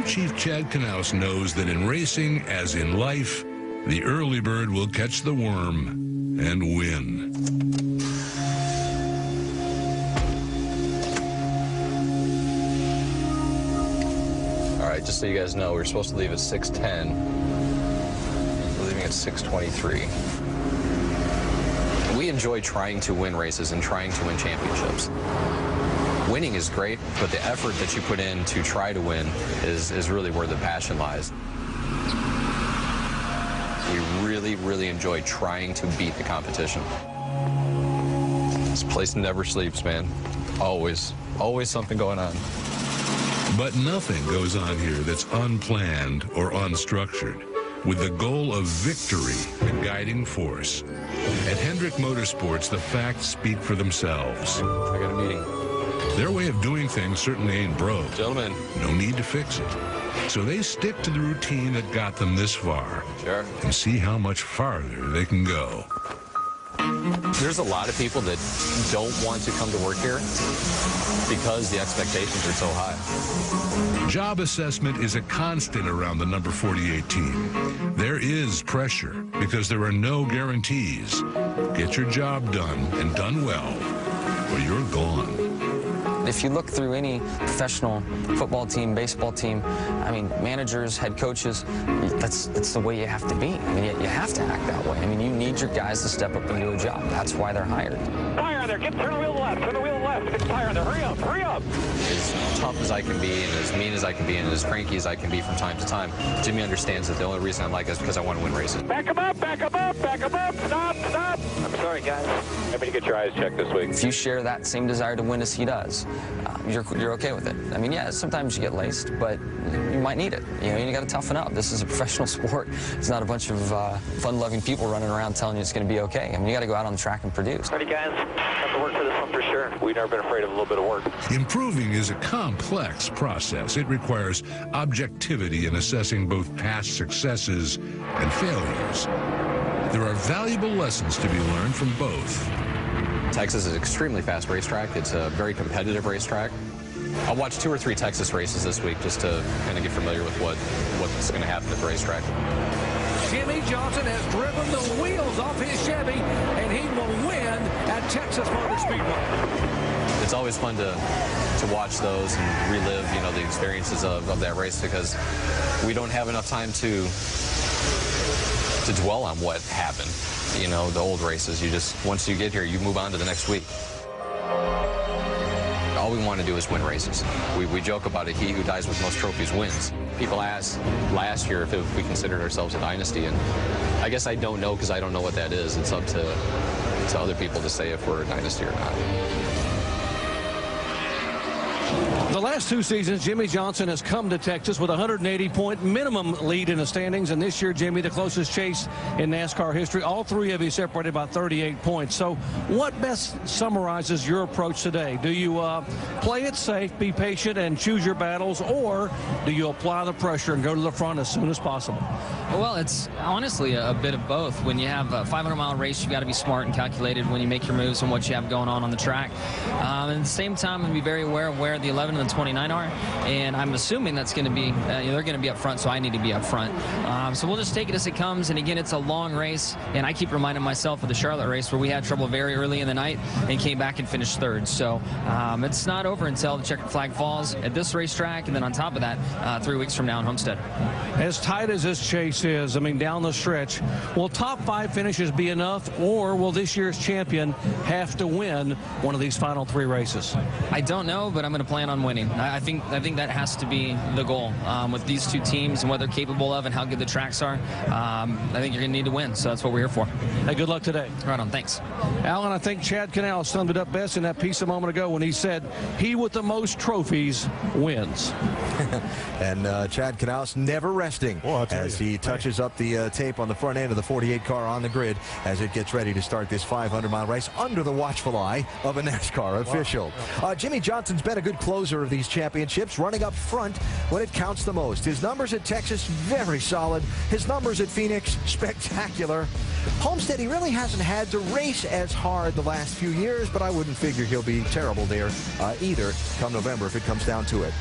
Crew Chief Chad Knaus knows that in racing, as in life, the early bird will catch the worm and win. All right, just so you guys know, we were supposed to leave at 6:10. We're leaving at 6:23. We enjoy trying to win races and trying to win championships. Winning is great, but the effort that you put in to try to win is really where the passion lies. We really, really enjoy trying to beat the competition. This place never sleeps, man. Always something going on. But nothing goes on here that's unplanned or unstructured, with the goal of victory the guiding force. At Hendrick Motorsports, the facts speak for themselves. I got a meeting. Their way of doing things certainly ain't broke. Gentlemen. No need to fix it. So they stick to the routine that got them this far. Sure. And see how much farther they can go. There's a lot of people that don't want to come to work here because the expectations are so high. Job assessment is a constant around the number 48 team. There is pressure because there are no guarantees. Get your job done and done well, or you're gone. If you look through any professional football team, baseball team, I mean, managers, head coaches, that's the way you have to be. I mean, you have to act that way. I mean, you need your guys to step up and do a job. That's why they're hired. Tire on there. Turn the wheel left. Turn the wheel left. Get the tire on there. Hurry up. Hurry up. As tough as I can be and as mean as I can be and as cranky as I can be from time to time, Jimmy understands that the only reason I'm like this is because I want to win races. Back him up. Back him up. Back him up. Stop. Stop. I'm sorry, guys. I'm going to get your eyes checked this week. If you share that same desire to win as he does, you're okay with it. I mean, yeah, sometimes you get laced, but you might need it. You know, you got to toughen up. This is a professional sport. It's not a bunch of fun-loving people running around telling you it's going to be okay. I mean, you got to go out on the track and produce. Ready, guys? Have to work for this one for sure. We've never been afraid of a little bit of work. Improving is a complex process. It requires objectivity in assessing both past successes and failures. There are valuable lessons to be learned from both. Texas is an extremely fast racetrack. It's a very competitive racetrack. I'll watch 2 or 3 Texas races this week just to kind of get familiar with what's going to happen at the racetrack. Jimmy Johnson has driven the wheels off his Chevy, and he will win at Texas Motor Speedway. It's always fun to watch those and relive, you know, the experiences of that race because we don't have enough time to dwell on what happened. You know, the old races, once you get here, you move on to the next week. All we want to do is win races. We joke about it, he who dies with most trophies wins. People asked last year if we considered ourselves a dynasty, and I guess I don't know because I don't know what that is. It's up to other people to say if we're a dynasty or not. The last 2 seasons, Jimmy Johnson has come to Texas with a 180-point minimum lead in the standings. And this year, Jimmy, the closest chase in NASCAR history. All 3 of you separated by 38 points. So what best summarizes your approach today? Do you play it safe, be patient, and choose your battles? Or do you apply the pressure and go to the front as soon as possible? Well, it's honestly a bit of both. When you have a 500-mile race, you've got to be smart and calculated when you make your moves and what you have going on the track. And at the same time, I'm going to be very aware of where the 11 and the 29 are, and I'm assuming that's going to be, they're going to be up front, so I need to be up front. So we'll just take it as it comes, and again, it's a long race, and I keep reminding myself of the Charlotte race where we had trouble very early in the night and came back and finished 3rd. So it's not over until the checkered flag falls at this racetrack, and then on top of that, 3 weeks from now in Homestead. As tight as this chase is, I mean, down the stretch, will top 5 finishes be enough, or will this year's champion have to win one of these final 3 races? I don't know, but I'm going to plan on winning. I think that has to be the goal with these 2 teams and what they're capable of and how good the tracks are. I think you're going to need to win, so that's what we're here for. Hey, good luck today. Right on, thanks. Alan, I think Chad Knaus summed it up best in that piece a moment ago when he said, he with the most trophies wins. And Chad Knaus never resting as he touches up the tape on the front end of the 48 car on the grid as it gets ready to start this 500-mile race under the watchful eye of a NASCAR official. Jimmy Johnson's been a good closer of these championships, running up front when it counts the most. His numbers at Texas, very solid. His numbers at Phoenix, spectacular. Homestead, he really hasn't had to race as hard the last few years, but I wouldn't figure he'll be terrible there either come November if it comes down to it.